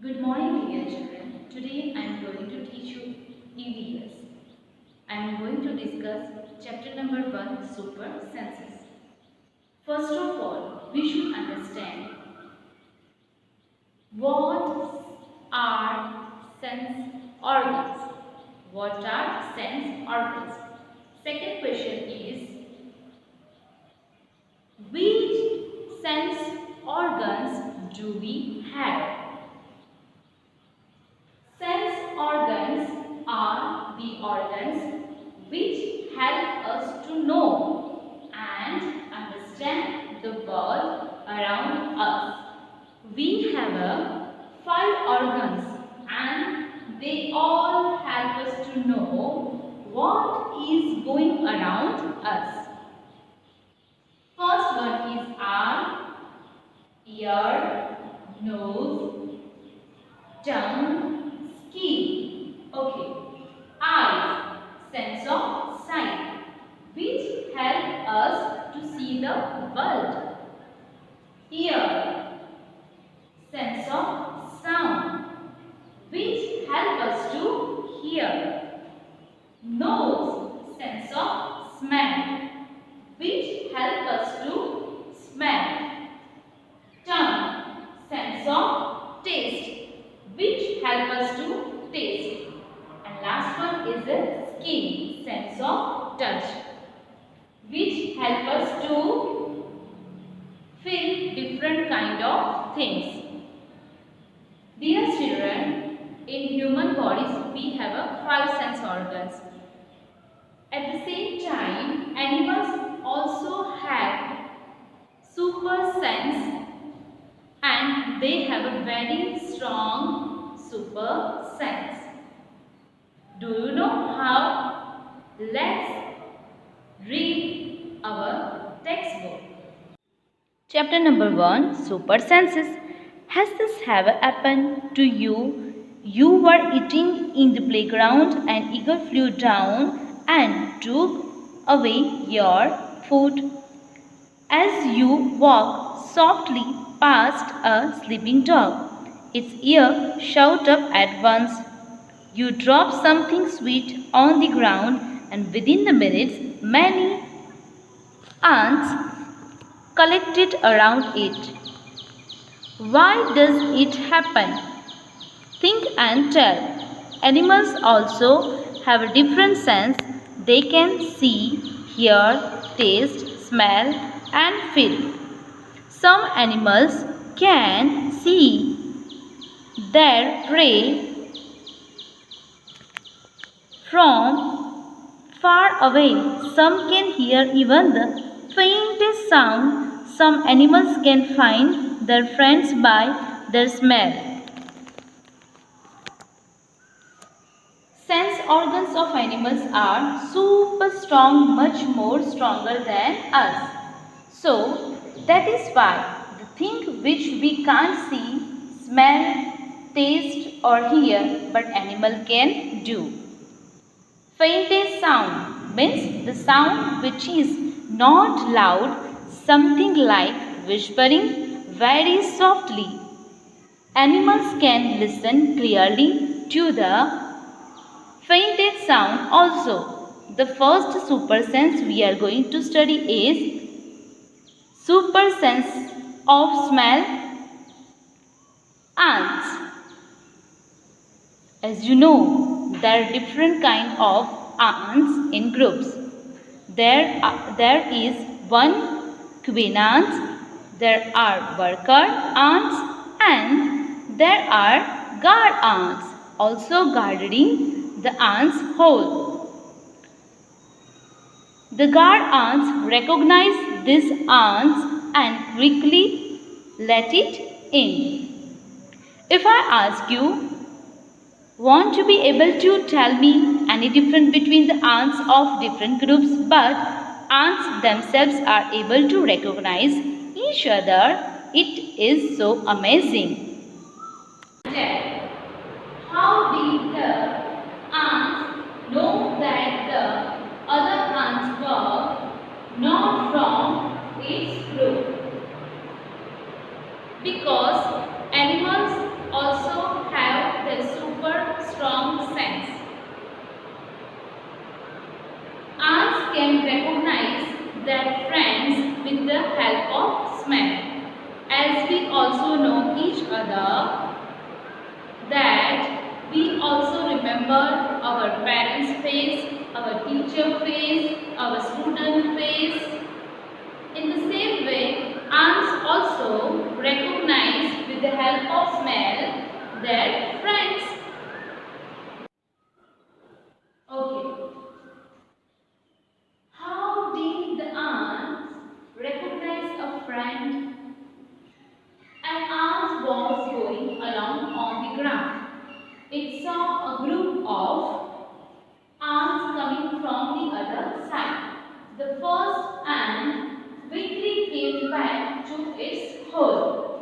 Good morning, dear children. Today I am going to teach you EVS. I am going to discuss chapter number 1, Super Senses. First of all, we should understand what are sense organs. What are sense organs? Second question is, which sense organs do we have? Sense organs are the organs which help us to know and understand the world around us. We have 5 organs and they all help us to know what is going around us. First one is our ear, nose, tongue, skin. Okay. Eyes, sense of sight, which help us to see the world. Ear, sense of sound, which help us to hear. Nose, sense of smell, which help us to smell. Tongue, sense of taste, which help us to taste. And last one is the skin, sense of touch, which help us to feel different kind of things. Dear children, in human bodies we have 5 sense organs. At the same time, animals also have super sense and they have a very strong super sense. Do you know how? Let's read our textbook. Chapter number 1, Super Senses. Has this ever happened to you? You were eating in the playground and eagle flew down and took away your food. As you walk softly past a sleeping dog, its ear shot up at once. You drop something sweet on the ground and within the minutes many ants collected around it. Why does it happen? Think and tell. Animals also have a different sense. They can see, hear, taste, smell and feel. Some animals can see their prey from far away. Some can hear even the faintest sound. Some animals can find their friends by their smell. Sense organs of animals are super strong, much more stronger than us. So, that is why the thing which we can't see, smell, taste or hear but animal can do. Faintest sound means the sound which is not loud, something like whispering very softly. Animals can listen clearly to the faintest sound also. The first super sense we are going to study is super sense of smell, ants. As you know, there are different kind of ants in groups. There is one queen ants, there are worker ants and there are guard ants also guarding the ants hole. The guard ants recognize these ants and quickly let it in. If I ask you, want to be able to tell me any difference between the ants of different groups, but ants themselves are able to recognize each other, it is so amazing. How did the ants know that the other ants were not from its group? Because animals also can recognize their friends with the help of smell. As we also know each other, that we also remember our parents' face, our teacher face, our student face. In the same way, ants also recognize with the help of smell their friends. Okay. How did the ants recognize a friend? An ant was going along on the ground. It saw a group of ants coming from the other side. The first ant quickly came back to its hole.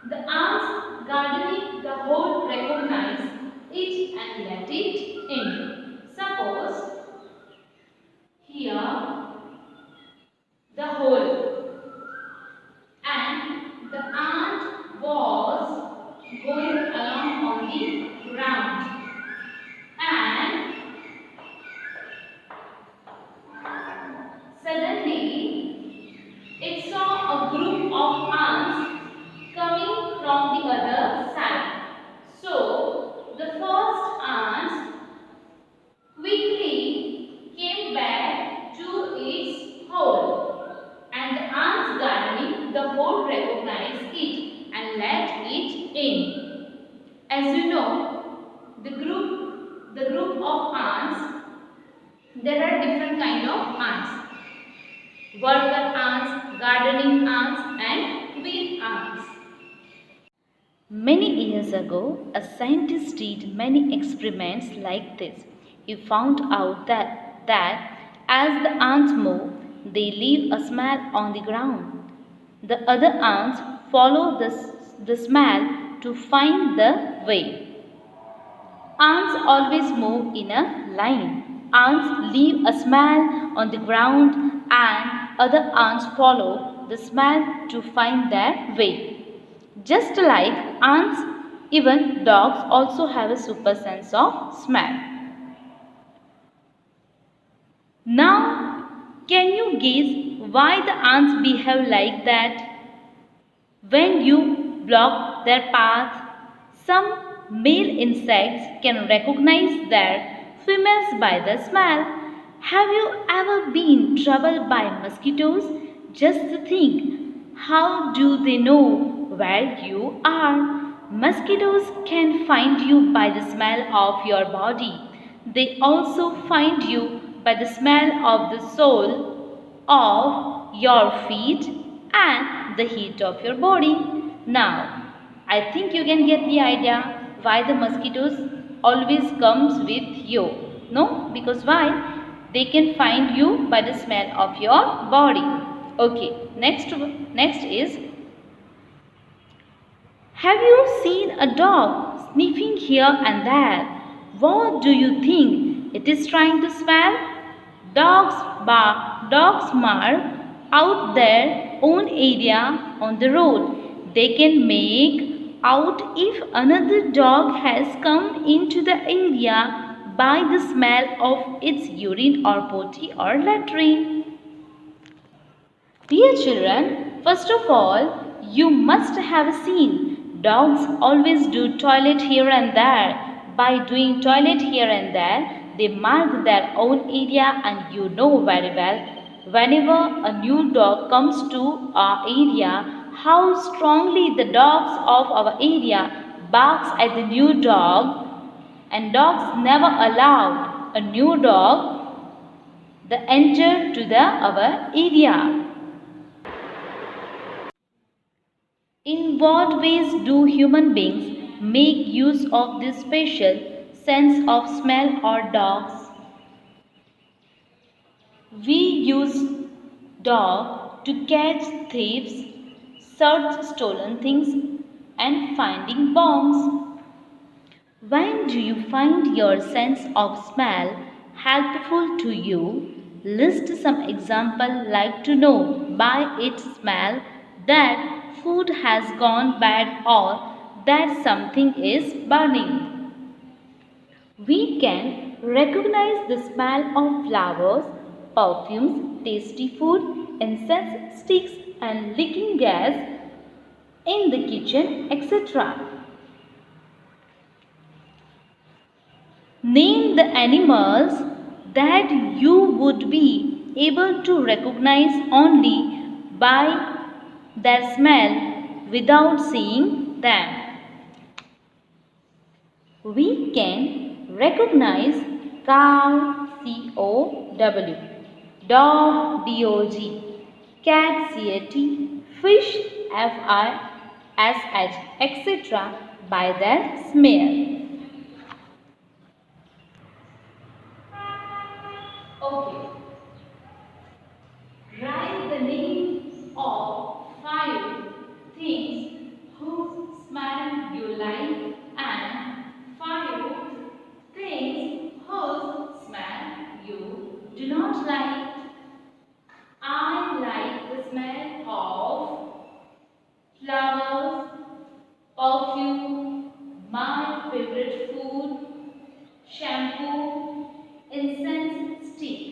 The ants gardening the hole recognized it and let it in. Suppose here the hole, and the ant was going along on the ground, and suddenly it saw a group of ants coming from the other side. So the first ant quickly came back to its hole, and the ants gardening the hole recognized it and let it in. As you know, the group of ants, there are different kind of ants. Worker ants, gardening ants, and queen ants. Many years ago, a scientist did many experiments like this. He found out that as the ants move, they leave a smell on the ground. The other ants follow the smell to find the way. Ants always move in a line. Ants leave a smell on the ground and other ants follow the smell to find their way. Just like ants, even dogs also have a super sense of smell. Now, can you guess why the ants behave like that? When you block their path, some male insects can recognize their females by the smell. Have you ever been troubled by mosquitoes? Just think, how do they know where you are? Mosquitoes can find you by the smell of your body. They also find you by the smell of the sole of your feet and the heat of your body. Now, I think you can get the idea why the mosquitoes always comes with you. No? Because why? They can find you by the smell of your body. Okay, next is, have you seen a dog sniffing here and there? What do you think it is trying to smell? Dogs bark, dogs mark out their own area on the road. They can make out if another dog has come into the area by the smell of its urine or potty or latrine. Dear children, first of all, you must have seen dogs always do toilet here and there. By doing toilet here and there, they mark their own area, and you know very well, whenever a new dog comes to our area, how strongly the dogs of our area barks at the new dog, and dogs never allowed a new dog the enter to our area. In what ways do human beings make use of this special sense of smell or dogs? We use dog to catch thieves, search stolen things, and finding bombs. When do you find your sense of smell helpful to you? List some examples like to know by its smell that food has gone bad or that something is burning. We can recognize the smell of flowers perfumes, tasty food, incense sticks and licking gas in the kitchen, etc. Name the animals that you would be able to recognize only by their smell without seeing them. We can recognize cow, C-O-W, dog, D-O-G, cat, C-A-T, fish, F-I-S-H, etc. by their smell. Okay. Write the names of 5 things whose smell you like and 5 things whose smell you do not like. I like the smell of flowers, perfume, my favorite food, shampoo, incense stick.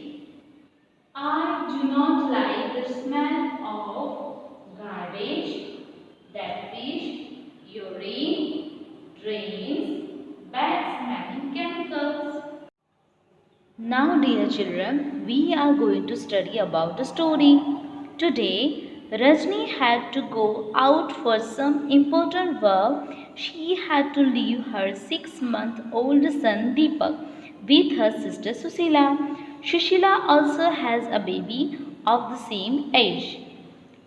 I do not like the smell of garbage, dead fish, urine, drains, bad smelling chemicals. Now, dear children, we are going to study about a story. Today, Rajni had to go out for some important work. She had to leave her 6-month-old son Deepak with her sister Susila. Sushila also has a baby of the same age.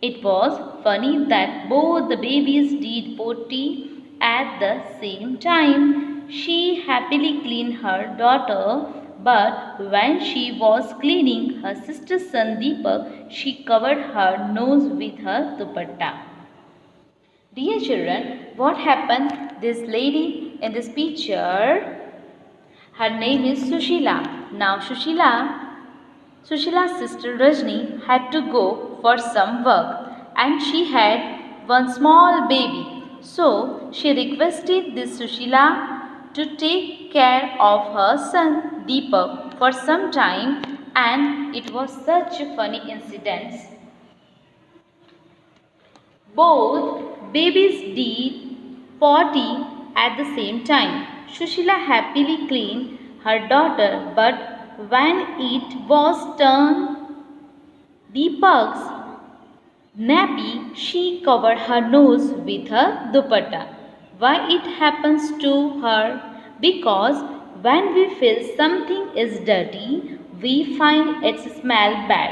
It was funny that both the babies did potty at the same time. She happily cleaned her daughter, but when she was cleaning her sister's son Deepak, she covered her nose with her dupatta. Dear children, what happened? This lady in this picture, her name is Sushila. Now Sushila's sister Rajni had to go for some work and she had one small baby. So she requested this Sushila to take care of her son Deepak for some time, and it was such a funny incident. Both babies did potty at the same time. Sushila happily cleaned her daughter, but when it was turn Deepak's nappy, she covered her nose with her dupatta. Why it happens to her? Because when we feel something is dirty, we find its smell bad.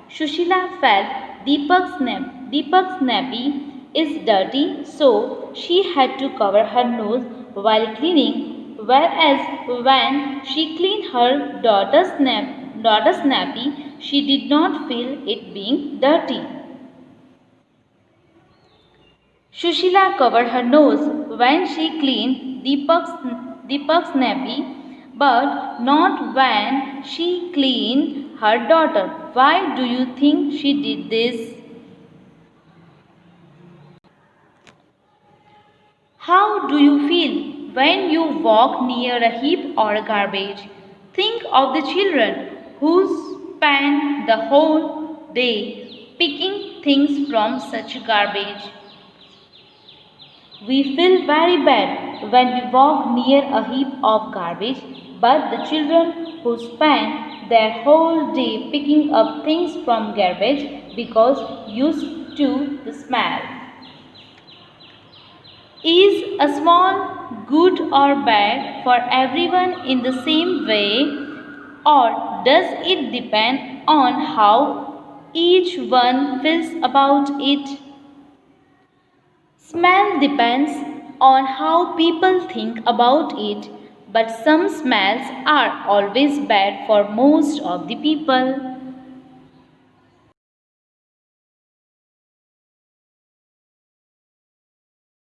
Sushila felt Deepak's nappy is dirty, so she had to cover her nose while cleaning. Whereas when she cleaned her daughter's nappy, she did not feel it being dirty. Sushila covered her nose when she cleaned Deepak's nappy, but not when she cleaned her daughter. Why do you think she did this? How do you feel when you walk near a heap or garbage? Think of the children who spend the whole day picking things from such garbage. We feel very bad when we walk near a heap of garbage, but the children who spend their whole day picking up things from garbage because used to the smell. Is a small good or bad for everyone in the same way, or does it depend on how each one feels about it? Smell depends on how people think about it, but some smells are always bad for most of the people.